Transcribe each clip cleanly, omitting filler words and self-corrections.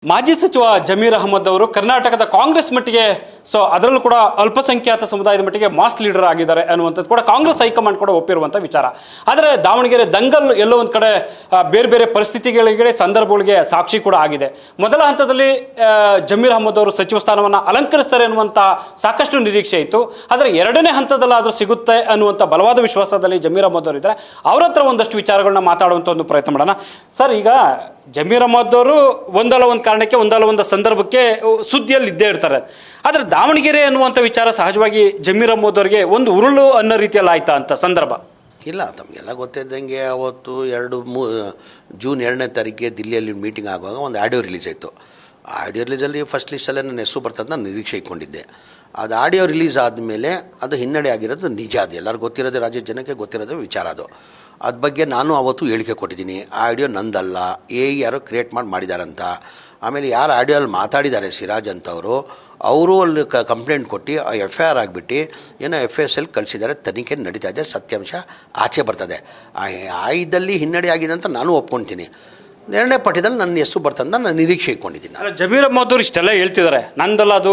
ಮಾಜಿ ಸಚಿವ ಜಮೀರ್ ಅಹಮದ್ ಅವರು ಕರ್ನಾಟಕದ ಕಾಂಗ್ರೆಸ್ ಮಟ್ಟಿಗೆ ಅದರಲ್ಲೂ ಕೂಡ ಅಲ್ಪಸಂಖ್ಯಾತ ಸಮುದಾಯದ ಮಟ್ಟಿಗೆ ಮಾಸ್ ಲೀಡರ್ ಆಗಿದ್ದಾರೆ ಅನ್ನುವಂಥದ್ದು ಕೂಡ ಕಾಂಗ್ರೆಸ್ ಹೈಕಮಾಂಡ್ ಕೂಡ ಒಪ್ಪಿರುವಂಥ ವಿಚಾರ. ಆದರೆ ದಾವಣಗೆರೆ ದಂಗಲ್ ಎಲ್ಲೋ ಒಂದು ಕಡೆ ಬೇರೆ ಬೇರೆ ಪರಿಸ್ಥಿತಿಗಳಿಗೆ ಸಂದರ್ಭಗಳಿಗೆ ಸಾಕ್ಷಿ ಕೂಡ ಆಗಿದೆ. ಮೊದಲ ಹಂತದಲ್ಲಿ ಜಮೀರ್ ಅಹಮದ್ ಅವರು ಸಚಿವ ಸ್ಥಾನವನ್ನು ಅಲಂಕರಿಸ್ತಾರೆ ಅನ್ನುವಂಥ ಸಾಕಷ್ಟು ನಿರೀಕ್ಷೆ ಇತ್ತು. ಆದರೆ ಎರಡನೇ ಹಂತದಲ್ಲಾದರೂ ಸಿಗುತ್ತೆ ಅನ್ನುವಂಥ ಬಲವಾದ ವಿಶ್ವಾಸದಲ್ಲಿ ಜಮೀರ್ ಅಹಮದ್ ಅವರು ಇದ್ದಾರೆ. ಅವರ ಹತ್ರ ಒಂದಷ್ಟು ವಿಚಾರಗಳನ್ನ ಮಾತಾಡುವಂಥ ಒಂದು ಪ್ರಯತ್ನ ಮಾಡೋಣ. ಸರ್, ಈಗ ಜಮೀರ್ ಅಹಮದ್ ಅವರು ಒಂದಲ್ಲ ಒಂದು ಕಾರಣಕ್ಕೆ ಒಂದಲ್ಲ ಒಂದು ಸಂದರ್ಭಕ್ಕೆ ಸುದ್ದಿಯಲ್ಲಿ ಇದ್ದೇ ಇರ್ತಾರೆ. ಆದರೆ ದಾವಣಗೆರೆ ಅನ್ನುವಂಥ ವಿಚಾರ ಸಹಜವಾಗಿ ಜಮೀರ್ ಅಹಮದ್ ಅವರಿಗೆ ಒಂದು ಉರುಳು ಅನ್ನೋ ರೀತಿಯಲ್ಲಿ ಆಯ್ತಾ ಅಂತ ಸಂದರ್ಭ ಇಲ್ಲ. ತಮಗೆಲ್ಲ ಗೊತ್ತಿದ್ದಂಗೆ ಅವತ್ತು ಜೂನ್ 2ನೇ ತಾರೀಕಿಗೆ ದಿಲ್ಲಿಯಲ್ಲಿ ಮೀಟಿಂಗ್ ಆಗುವಾಗ ಒಂದು ಆಡಿಯೋ ರಿಲೀಸ್ ಆಯಿತು. ಆಡಿಯೋ ರಿಲೀಸಲ್ಲಿ ಫಸ್ಟ್ ಲಿಸ್ಟಲ್ಲೇ ನನ್ನ ಹೆಸರು ಬರ್ತದೆ ನಾನು ನಿರೀಕ್ಷೆ ಇಟ್ಕೊಂಡಿದ್ದೆ. ಅದು ಆಡಿಯೋ ರಿಲೀಸ್ ಆದಮೇಲೆ ಅದು ಹಿನ್ನಡೆ ಆಗಿರೋದು ನಿಜ. ಅದು ಎಲ್ಲರಿಗೂ ಗೊತ್ತಿರೋದು, ರಾಜ್ಯದ ಜನಕ್ಕೆ ಗೊತ್ತಿರೋದು ವಿಚಾರ ಅದು. ಅದ್ರ ಬಗ್ಗೆ ನಾನು ಅವತ್ತು ಹೇಳಿಕೆ ಕೊಟ್ಟಿದ್ದೀನಿ. ಆ ಆಡಿಯೋ ನಂದಲ್ಲ, ಯಾರೋ ಕ್ರಿಯೇಟ್ ಮಾಡಿದಾರಂತ. ಆಮೇಲೆ ಯಾರು ಆಡಿಯೋಲ್ಲಿ ಮಾತಾಡಿದ್ದಾರೆ ಸಿರಾಜ್ ಅಂತವರು, ಅವರು ಅಲ್ಲಿ ಕಂಪ್ಲೇಂಟ್ ಕೊಟ್ಟು FIR ಆಗಿಬಿಟ್ಟು ಏನೋ FSL ಕಳಿಸಿದ್ದಾರೆ. ತನಿಖೆ ನಡೀತಾ ಇದೆ, ಸತ್ಯಾಂಶ ಆಚೆ ಬರ್ತದೆ. ಆ ಇದ್ದಲ್ಲಿ ಹಿನ್ನಡೆ ಆಗಿದೆ ಅಂತ ನಾನು ಒಪ್ಕೊಳ್ತೀನಿ. ಎರಡನೇ ಪಟ್ಟಿದಲ್ಲಿ ನನ್ನ ಹೆಸರು ಬರ್ತಂತ ನಾನು ನಿರೀಕ್ಷೆ ಇಟ್ಕೊಂಡಿದ್ದೀನಿ. ಜಮೀರ್ ಅಹಮದ್ ಅವರು ಇಷ್ಟೆಲ್ಲ ಹೇಳ್ತಿದ್ದಾರೆ, ನಂದಲ್ಲ ಅದು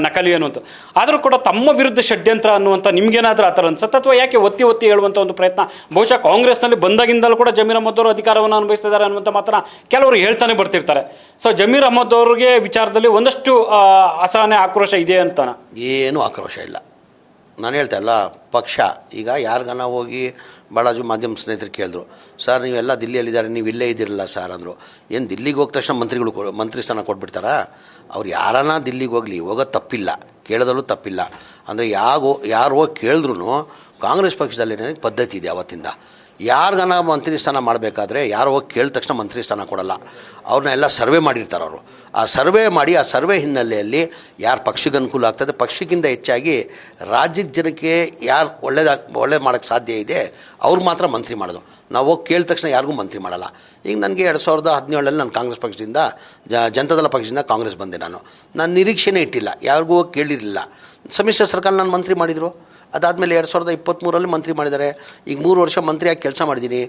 ನಕಲಿ ಅನ್ನುವಂಥ. ಆದರೂ ಕೂಡ ತಮ್ಮ ವಿರುದ್ಧ ಷಡ್ಯಂತ್ರ ಅನ್ನುವಂಥ ನಿಮ್ಗೇನಾದ್ರೂ ಆ ಥರ ಅನ್ಸುತ್ತೆ, ಅಥವಾ ಯಾಕೆ ಒತ್ತಿ ಒತ್ತಿ ಹೇಳುವಂಥ ಒಂದು ಪ್ರಯತ್ನ? ಬಹುಶಃ ಕಾಂಗ್ರೆಸ್ನಲ್ಲಿ ಬಂದಾಗಿಂದಲೂ ಕೂಡ ಜಮೀರ್ ಅಹಮದ್ ಅವರು ಅಧಿಕಾರವನ್ನು ಅನುಭವಿಸ್ತಿದ್ದಾರೆ ಅನ್ನುವಂಥ ಮಾತ್ರ ಕೆಲವರು ಹೇಳ್ತಾನೆ ಬರ್ತಿರ್ತಾರೆ. ಜಮೀರ್ ಅಹಮದ್ ಅವರಿಗೆ ವಿಚಾರದಲ್ಲಿ ಒಂದಷ್ಟು ಅಸಹನೆ, ಆಕ್ರೋಶ ಇದೆ ಅಂತ? ಏನೂ ಆಕ್ರೋಶ ಇಲ್ಲ. ನಾನು ಹೇಳ್ತಾ ಇಲ್ಲ, ಪಕ್ಷ ಈಗ ಯಾರಿಗಾನ ಹೋಗಿ ಬಾಳಾಜು ಮಾಧ್ಯಮ ಸ್ನೇಹಿತರು ಕೇಳಿದ್ರು, ಸರ್ ನೀವೆಲ್ಲ ದಿಲ್ಲಿಯಲ್ಲಿದ್ದಾರೆ, ನೀವು ಇಲ್ಲೇ ಇದ್ದಿರಲ್ಲ ಸರ್ ಅಂದರು. ಏನು ದಿಲ್ಲಿಗೆ ಹೋದ ತಕ್ಷಣ ಮಂತ್ರಿ ಸ್ಥಾನ ಕೊಟ್ಬಿಡ್ತಾರಾ? ಅವ್ರು ಯಾರನ್ನ ದಿಲ್ಲಿಗೆ ಹೋಗೋದು ತಪ್ಪಿಲ್ಲ, ಕೇಳೋದಲ್ಲೂ ತಪ್ಪಿಲ್ಲ. ಅಂದರೆ ಯಾರು ಹೋಗಿ ಕೇಳಿದ್ರು ಕಾಂಗ್ರೆಸ್ ಪಕ್ಷದಲ್ಲಿ ಪದ್ಧತಿ ಇದೆ ಅವತ್ತಿಂದ. ಯಾರಿಗಾನ ಮಂತ್ರಿ ಸ್ಥಾನ ಮಾಡಬೇಕಾದ್ರೆ ಯಾರು ಹೋಗಿ ಕೇಳಿದ ತಕ್ಷಣ ಮಂತ್ರಿ ಸ್ಥಾನ ಕೊಡಲ್ಲ. ಅವ್ರನ್ನ ಎಲ್ಲ ಸರ್ವೆ ಮಾಡಿರ್ತಾರೆ ಅವರು. ಆ ಸರ್ವೆ ಮಾಡಿ ಆ ಸರ್ವೆ ಹಿನ್ನೆಲೆಯಲ್ಲಿ ಯಾರು ಪಕ್ಷಕ್ಕೆ ಅನುಕೂಲ ಆಗ್ತದೆ, ಪಕ್ಷಕ್ಕಿಂತ ಹೆಚ್ಚಾಗಿ ರಾಜ್ಯದ ಜನಕ್ಕೆ ಯಾರು ಒಳ್ಳೇದು ಮಾಡೋಕ್ಕೆ ಸಾಧ್ಯ ಇದೆ ಅವ್ರು ಮಾತ್ರ ಮಂತ್ರಿ ಮಾಡೋದು. ನಾವು ಹೋಗಿ ಕೇಳಿದ ತಕ್ಷಣ ಯಾರಿಗೂ ಮಂತ್ರಿ ಮಾಡಲ್ಲ. ಈಗ ನನಗೆ 2017 ನಾನು ಕಾಂಗ್ರೆಸ್ ಪಕ್ಷದಿಂದ ಜನತಾದಳ ಪಕ್ಷದಿಂದ ಕಾಂಗ್ರೆಸ್ ಬಂದೆ. ನಾನು ನಿರೀಕ್ಷೆನೇ ಇಟ್ಟಿಲ್ಲ, ಯಾರಿಗೂ ಹೋಗಿ ಕೇಳಿರಲಿಲ್ಲ. ಸಮ್ಮಿಶ್ರ ಸರ್ಕಾರ ನಾನು ಮಂತ್ರಿ ಮಾಡಿದರು. ಅದಾದಮೇಲೆ 2023 ಮಂತ್ರಿ ಮಾಡಿದ್ದಾರೆ. ಈಗ 3 ವರ್ಷ ಮಂತ್ರಿಯಾಗಿ ಕೆಲಸ ಮಾಡಿದ್ದೀನಿ.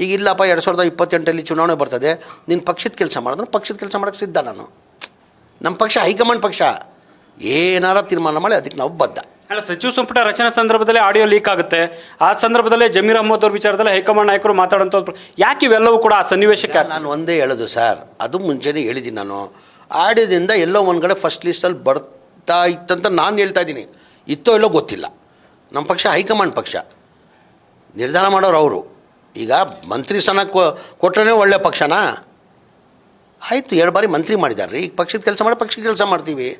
ಈಗ ಇಲ್ಲಪ್ಪ 2028 ಚುನಾವಣೆ ಬರ್ತದೆ, ನೀನು ಪಕ್ಷದ ಕೆಲಸ ಮಾಡಿದ್ರೆ ಪಕ್ಷದ ಕೆಲಸ ಮಾಡೋಕ್ಕೆ ಸಿದ್ಧ. ನಾನು ನಮ್ಮ ಪಕ್ಷ ಹೈಕಮಾಂಡ್ ಪಕ್ಷ, ಏನಾರ ತೀರ್ಮಾನ ಮಾಡಿ ಅದಕ್ಕೆ ನಾವು ಬದ್ಧ. ಅಲ್ಲ, ಸಚಿವ ಸಂಪುಟ ರಚನಾ ಸಂದರ್ಭದಲ್ಲಿ ಆಡಿಯೋ ಲೀಕ್ ಆಗುತ್ತೆ. ಆ ಸಂದರ್ಭದಲ್ಲಿ ಜಮೀರ್ ಅಹಮದ್ ಅವ್ರ ವಿಚಾರದಲ್ಲಿ ಹೈಕಮಾಂಡ್ ನಾಯಕರು ಮಾತಾಡೋಂಥದ್ದು ಯಾಕೆ ಇವೆಲ್ಲವೂ ಕೂಡ ಆ ಸನ್ನಿವೇಶಕ್ಕೆ? ನಾನು ಒಂದೇ ಹೇಳೋದು ಸರ್, ಅದು ಮುಂಚೆನೇ ಹೇಳಿದ್ದೀನಿ. ನಾನು ಆಡಿಯೋದಿಂದ ಎಲ್ಲೋ ಒಂದು ಕಡೆ ಫಸ್ಟ್ ಲಿಸ್ಟಲ್ಲಿ ಬರ್ತಾ ಇತ್ತಂತ ನಾನು ಹೇಳ್ತಾ ಇದ್ದೀನಿ. ಇತ್ತೋ ಎಲ್ಲೋ ಗೊತ್ತಿಲ್ಲ. ನಮ್ಮ ಪಕ್ಷ ಹೈಕಮಾಂಡ್ ಪಕ್ಷ, ನಿರ್ಧಾರ ಮಾಡೋರು ಅವರು. ಈಗ ಮಂತ್ರಿ ಸ್ಥಾನ ಕೊಟ್ಟರೆ ಒಳ್ಳೆ ಪಕ್ಷನಾ? ಆಯಿತು, 2 ಬಾರಿ ಮಂತ್ರಿ ಮಾಡಿದ್ದಾರೆ. ಈಗ ಪಕ್ಷದ ಕೆಲಸ ಮಾಡ್ತೀವಿ.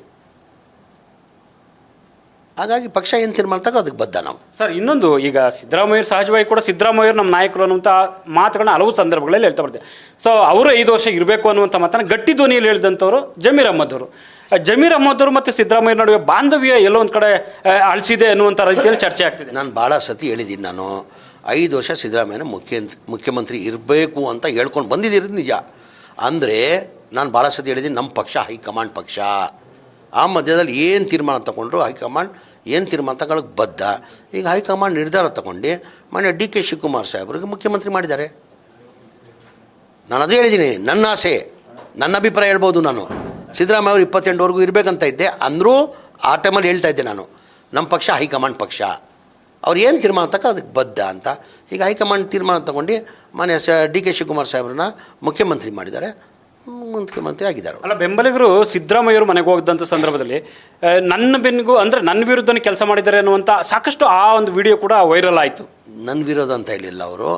ಹಾಗಾಗಿ ಪಕ್ಷ ಏನು ತೀರ್ಮಾನ ತಗೋ ಅದಕ್ಕೆ ಬದ್ಧ ನಾವು. ಸರ್, ಇನ್ನೊಂದು, ಈಗ ಸಿದ್ದರಾಮಯ್ಯ ಸಹಜವಾಗಿ ಕೂಡ ಸಿದ್ದರಾಮಯ್ಯರು ನಮ್ಮ ನಾಯಕರು ಅನ್ನುವಂಥ ಮಾತುಗಳನ್ನ ಹಲವು ಸಂದರ್ಭಗಳಲ್ಲಿ ಹೇಳ್ತಾ ಬರ್ತಾರೆ. ಅವರು 5 ವರ್ಷ ಇರಬೇಕು ಅನ್ನುವಂಥ ಮಾತನ್ನು ಗಟ್ಟಿ ಧ್ವನಿಯಲ್ಲಿ ಹೇಳಿದಂಥವ್ರು ಜಮೀರ್ ಅಹಮದ್ ಅವರು. ಜಮೀರ್ ಅಹಮದ್ ಅವರು ಮತ್ತು ಸಿದ್ದರಾಮಯ್ಯ ನಡುವೆ ಬಾಂಧವ್ಯ ಎಲ್ಲೋ ಒಂದು ಕಡೆ ಅಳಿಸಿದೆ ಅನ್ನುವಂಥ ರೀತಿಯಲ್ಲಿ ಚರ್ಚೆ ಆಗ್ತಿದೆ. ನಾನು ಭಾಳ ಸತಿ ಹೇಳಿದ್ದೀನಿ. ನಾನು 5 ವರ್ಷ ಸಿದ್ದರಾಮಯ್ಯನ ಮುಖ್ಯಮಂತ್ರಿ ಇರಬೇಕು ಅಂತ ಹೇಳ್ಕೊಂಡು ಬಂದಿದ್ದೀರಿ ನಿಜ. ಅಂದರೆ ನಾನು ಭಾಳ ಸತಿ ಹೇಳಿದ್ದೀನಿ, ನಮ್ಮ ಪಕ್ಷ ಹೈಕಮಾಂಡ್ ಪಕ್ಷ. ಆ ಮಧ್ಯದಲ್ಲಿ ಏನು ತೀರ್ಮಾನ ತಗೊಂಡ್ರು ಹೈಕಮಾಂಡ್ ಏನು ತೀರ್ಮಾನ ತಗೊಳ್ಳೋಕೆ ಬದ್ಧ. ಈಗ ಹೈಕಮಾಂಡ್ ನಿರ್ಧಾರ ತಗೊಂಡು ಮೊನ್ನೆ DK ಶಿವಕುಮಾರ್ ಸಾಹೇಬ್ರಿಗೆ ಮುಖ್ಯಮಂತ್ರಿ ಮಾಡಿದ್ದಾರೆ. ನಾನು ಅದೇ ಹೇಳಿದ್ದೀನಿ, ನನ್ನ ಆಸೆ, ನನ್ನ ಅಭಿಪ್ರಾಯ ಹೇಳ್ಬೋದು. ನಾನು ಸಿದ್ದರಾಮಯ್ಯ ಅವರು 28ವರೆಗೂ ಇರಬೇಕಂತ ಇದ್ದೆ ಅಂದರೂ ಆ ಟೈಮಲ್ಲಿ ಹೇಳ್ತಾ ಇದ್ದೆ ನಾನು, ನಮ್ಮ ಪಕ್ಷ ಹೈಕಮಾಂಡ್ ಪಕ್ಷ, ಅವ್ರು ಏನು ತೀರ್ಮಾನ ತಕ್ಕ ಅದಕ್ಕೆ ಬದ್ಧ ಅಂತ. ಈಗ ಹೈಕಮಾಂಡ್ ತೀರ್ಮಾನ ತಗೊಂಡು ಮೊನ್ನೆ DK ಶಿವಕುಮಾರ್ ಸಾಹೇಬ್ರನ್ನ ಮುಖ್ಯಮಂತ್ರಿ ಮಾಡಿದ್ದಾರೆ, ಮುಖ್ಯಮಂತ್ರಿ ಆಗಿದ್ದಾರೆ. ಅಲ್ಲ, ಬೆಂಬಲಿಗರು ಸಿದ್ದರಾಮಯ್ಯವರು ಮನೆಗೆ ಹೋಗಿದ್ದಂಥ ಸಂದರ್ಭದಲ್ಲಿ ನನ್ನ ಬೆನ್ನಿಗೂ ಅಂದರೆ ನನ್ನ ವಿರುದ್ಧನೇ ಕೆಲಸ ಮಾಡಿದ್ದಾರೆ ಅನ್ನುವಂಥ ಸಾಕಷ್ಟು ಆ ಒಂದು ವಿಡಿಯೋ ಕೂಡ ವೈರಲ್ ಆಯಿತು. ನನ್ನ ವಿರೋಧ ಅಂತ ಹೇಳಿಲ್ಲ, ಅವರು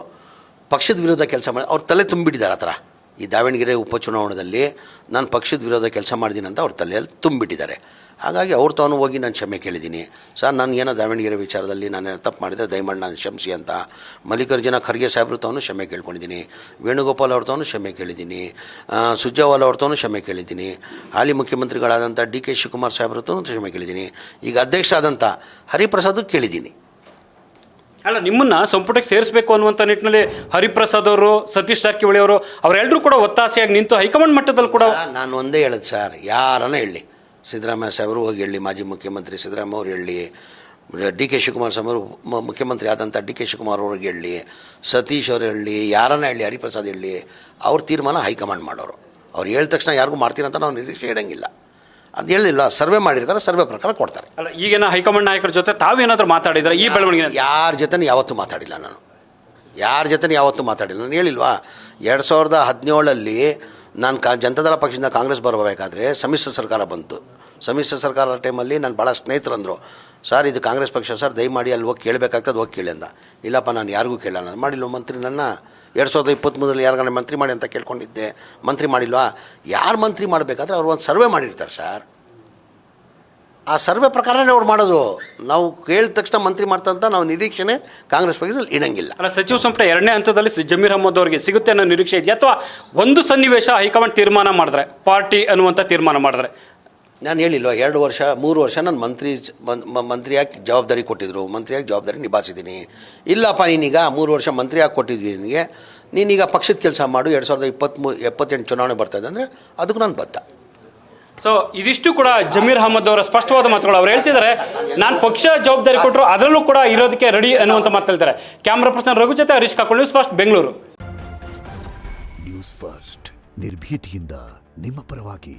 ಪಕ್ಷದ ವಿರೋಧ ಕೆಲಸ ಮಾಡಿ ಅವ್ರ ತಲೆ ತುಂಬಿಟ್ಟಿದ್ದಾರೆ. ಆ ಥರ ಈ ದಾವಣಗೆರೆ ಉಪಚುನಾವಣೆಯಲ್ಲಿ ನಾನು ಪಕ್ಷದ ವಿರೋಧ ಕೆಲಸ ಮಾಡಿದ್ದೀನಿ ಅಂತ ಅವ್ರ ತಲೆಯಲ್ಲಿ ತುಂಬಿಟ್ಟಿದ್ದಾರೆ. ಹಾಗಾಗಿ ಅವ್ರು ತಾನು ಹೋಗಿ ನಾನು ಕ್ಷಮೆ ಕೇಳಿದ್ದೀನಿ. ಸರ್, ನನಗೇನೋ ದಾವಣಗೆರೆ ವಿಚಾರದಲ್ಲಿ ನಾನು ತಪ್ಪು ಮಾಡಿದರೆ ದಯಮಾಡಿ ನಾನು ಕ್ಷಮಿಸಿ ಅಂತ ಮಲ್ಲಿಕಾರ್ಜುನ ಖರ್ಗೆ ಸಾಹೇಬ್ರು ತಾನು ಕ್ಷಮೆ ಕೇಳ್ಕೊಂಡಿದ್ದೀನಿ. ವೇಣುಗೋಪಾಲ್ ಅವ್ರ ತಾನು ಕ್ಷಮೆ ಕೇಳಿದ್ದೀನಿ. ಸುರ್ಜೇವಾಲಾ ಅವ್ರ ತಾನು ಕ್ಷಮೆ ಕೇಳಿದ್ದೀನಿ. ಹಾಲಿ ಮುಖ್ಯಮಂತ್ರಿಗಳಾದಂಥ DK ಶಿವಕುಮಾರ್ ಸಾಹೇಬ್ರ ತಾನು ಕ್ಷಮೆ ಕೇಳಿದ್ದೀನಿ. ಈಗ ಅಧ್ಯಕ್ಷ ಆದಂಥ ಹರಿಪ್ರಸಾದ್ ಕೇಳಿದ್ದೀನಿ. ಅಲ್ಲ, ನಿಮ್ಮನ್ನ ಸಂಪುಟಕ್ಕೆ ಸೇರಿಸಬೇಕು ಅನ್ನುವಂಥ ನಿಟ್ಟಿನಲ್ಲಿ ಹರಿಪ್ರಸಾದ್ ಅವರು, ಸತೀಶ್ ಜಾರಕಿಹೊಳಿ ಅವರು ಅವರೆಲ್ಲರೂ ಕೂಡ ಒತ್ತಾಸೆಯಾಗಿ ನಿಂತು ಹೈಕಮಾಂಡ್ ಮಟ್ಟದಲ್ಲಿ ಕೂಡ. ನಾನು ಒಂದೇ ಹೇಳೋದು ಸರ್, ಯಾರನ್ನ ಹೇಳಿ, ಸಿದ್ದರಾಮಯ್ಯ ಸಾಹೇಬರು ಹೋಗಿ ಹೇಳಿ, ಮಾಜಿ ಮುಖ್ಯಮಂತ್ರಿ ಸಿದ್ದರಾಮಯ್ಯ ಅವ್ರು ಹೇಳಿ, DK ಶಿವಕುಮಾರ್ ಸಾಹೇಬರು ಮುಖ್ಯಮಂತ್ರಿ ಆದಂಥ DK ಶಿವಕುಮಾರ್ ಅವ್ರಿಗೆ ಹೇಳಿ, ಸತೀಶ್ ಅವ್ರು ಹೇಳಿ, ಯಾರನ್ನ ಹೇಳಿ, ಹರಿಪ್ರಸಾದ್ ಹೇಳಿ, ಅವ್ರ ತೀರ್ಮಾನ ಹೈಕಮಾಂಡ್ ಮಾಡೋರು. ಅವ್ರು ಹೇಳಿದ ತಕ್ಷಣ ಯಾರಿಗೂ ಮಾಡ್ತೀನಿ ಅಂತ ನಾವು ನಿರೀಕ್ಷೆ ಇಡೋಂಗಿಲ್ಲ. ಅದು ಹೇಳಿಲ್ಲ, ಸರ್ವೆ ಮಾಡಿರ್ತಾರೆ, ಸರ್ವೆ ಪ್ರಕಾರ ಕೊಡ್ತಾರೆ. ಅಲ್ಲ, ಈಗಿನ ಹೈಕಮಾಂಡ್ ನಾಯಕರ ಜೊತೆ ತಾವೇನಾದ್ರೂ ಮಾತಾಡಿದ್ರೆ ಈ ಬೆಳವಣಿಗೆ? ಯಾರ ಜೊತೆ ಯಾವತ್ತೂ ಮಾತಾಡಿಲ್ಲ ನಾನು, ಯಾರ ಜೊತೆ ಯಾವತ್ತೂ ಮಾತಾಡಿಲ್ಲ. ನಾನು ಹೇಳಿಲ್ವಾ, 2017 ನಾನು ಜನತಾದಳ ಪಕ್ಷದಿಂದ ಕಾಂಗ್ರೆಸ್ ಬರಬೇಕಾದ್ರೆ ಸಮ್ಮಿಶ್ರ ಸರ್ಕಾರ ಬಂತು. ಸಮ್ಮಿಶ್ರ ಸರ್ಕಾರದ ಟೈಮಲ್ಲಿ ನಾನು ಭಾಳ ಸ್ನೇಹಿತರಂದರು, ಸರ್ ಇದು ಕಾಂಗ್ರೆಸ್ ಪಕ್ಷ ಸರ್, ದಯಮಾಡಿ ಅಲ್ಲಿ ಹೋಗಿ ಕೇಳಬೇಕಾಗ್ತದೆ, ಹೋಗಿ ಕೇಳಿ ಅಂದ. ಇಲ್ಲಪ್ಪ ನಾನು ಯಾರಿಗೂ ಕೇಳ, ನಾನು ಮಾಡಿಲ್ವ ಮಂತ್ರಿ, ನನ್ನ 2023 ಯಾರಿಗಾನ ಮಂತ್ರಿ ಮಾಡಿ ಅಂತ ಕೇಳ್ಕೊಂಡಿದ್ದೆ, ಮಂತ್ರಿ ಮಾಡಿಲ್ವಾ? ಯಾರು ಮಂತ್ರಿ ಮಾಡಬೇಕಾದ್ರೆ ಅವ್ರು ಒಂದು ಸರ್ವೆ ಮಾಡಿರ್ತಾರೆ ಸರ್, ಆ ಸರ್ವೆ ಪ್ರಕಾರನೇ ಅವ್ರು ಮಾಡೋದು. ನಾವು ಕೇಳಿದ ತಕ್ಷಣ ಮಂತ್ರಿ ಮಾಡ್ತಂತ ನಾವು ನಿರೀಕ್ಷೆನೆ ಕಾಂಗ್ರೆಸ್ ಪಕ್ಷದಲ್ಲಿ ಇಡಂಗಿಲ್ಲ. ಅಲ್ಲ, ಸಚಿವ ಸಂಪುಟ 2ನೇ ಹಂತದಲ್ಲಿ ಜಮೀರ್ ಅಹಮದ್ ಅವರಿಗೆ ಸಿಗುತ್ತೆ ಅನ್ನೋ ನಿರೀಕ್ಷೆ ಇದೆಯಾ, ಅಥವಾ ಒಂದು ಸನ್ನಿವೇಶ ಹೈಕಮಾಂಡ್ ತೀರ್ಮಾನ ಮಾಡಿದ್ರೆ, ಪಾರ್ಟಿ ಅನ್ನುವಂಥ ತೀರ್ಮಾನ ಮಾಡಿದ್ರೆ? ನಾನು ಹೇಳಿಲ್ವ, 2 ವರ್ಷ 3 ವರ್ಷ ನಾನು ಮಂತ್ರಿಯಾಗಿ ಜವಾಬ್ದಾರಿ ಕೊಟ್ಟಿದ್ರು, ಮಂತ್ರಿಯಾಗಿ ಜವಾಬ್ದಾರಿ ನಿಭಾಯಿಸಿದ್ದೀನಿ. ಇಲ್ಲಪ್ಪ ನೀನೀಗ 3 ವರ್ಷ ಮಂತ್ರಿಯಾಗಿ ಕೊಟ್ಟಿದ್ವಿ ನಿನಗೆ, ನೀನೀಗ ಪಕ್ಷದ ಕೆಲಸ ಮಾಡು, 2028 ಚುನಾವಣೆ ಬರ್ತಾಯಿದೆ ಅಂದರೆ ಅದಕ್ಕೂ ನಾನು ಬದ್ಧ. ಸೊ ಇದಿಷ್ಟು ಕೂಡ ಜಮೀರ್ ಅಹಮದ್ ಅವರ ಸ್ಪಷ್ಟವಾದ ಮಾತುಗಳು. ಅವ್ರು ಹೇಳ್ತಿದ್ದಾರೆ, ನಾನು ಪಕ್ಷ ಜವಾಬ್ದಾರಿ ಕೊಟ್ಟರು ಅದರಲ್ಲೂ ಕೂಡ ಇರೋದಕ್ಕೆ ರೆಡಿ ಅನ್ನುವಂಥ ಮಾತು ಹೇಳ್ತಾರೆ. ಕ್ಯಾಮ್ರಾ ಪರ್ಸನ್ ರಘು ಜೊತೆ ಹರೀಶ್ ಕಾಕೊಂಡು, news first Bengaluru. News first ನಿರ್ಭೀತಿಯಿಂದ ನಿಮ್ಮ ಪರವಾಗಿ.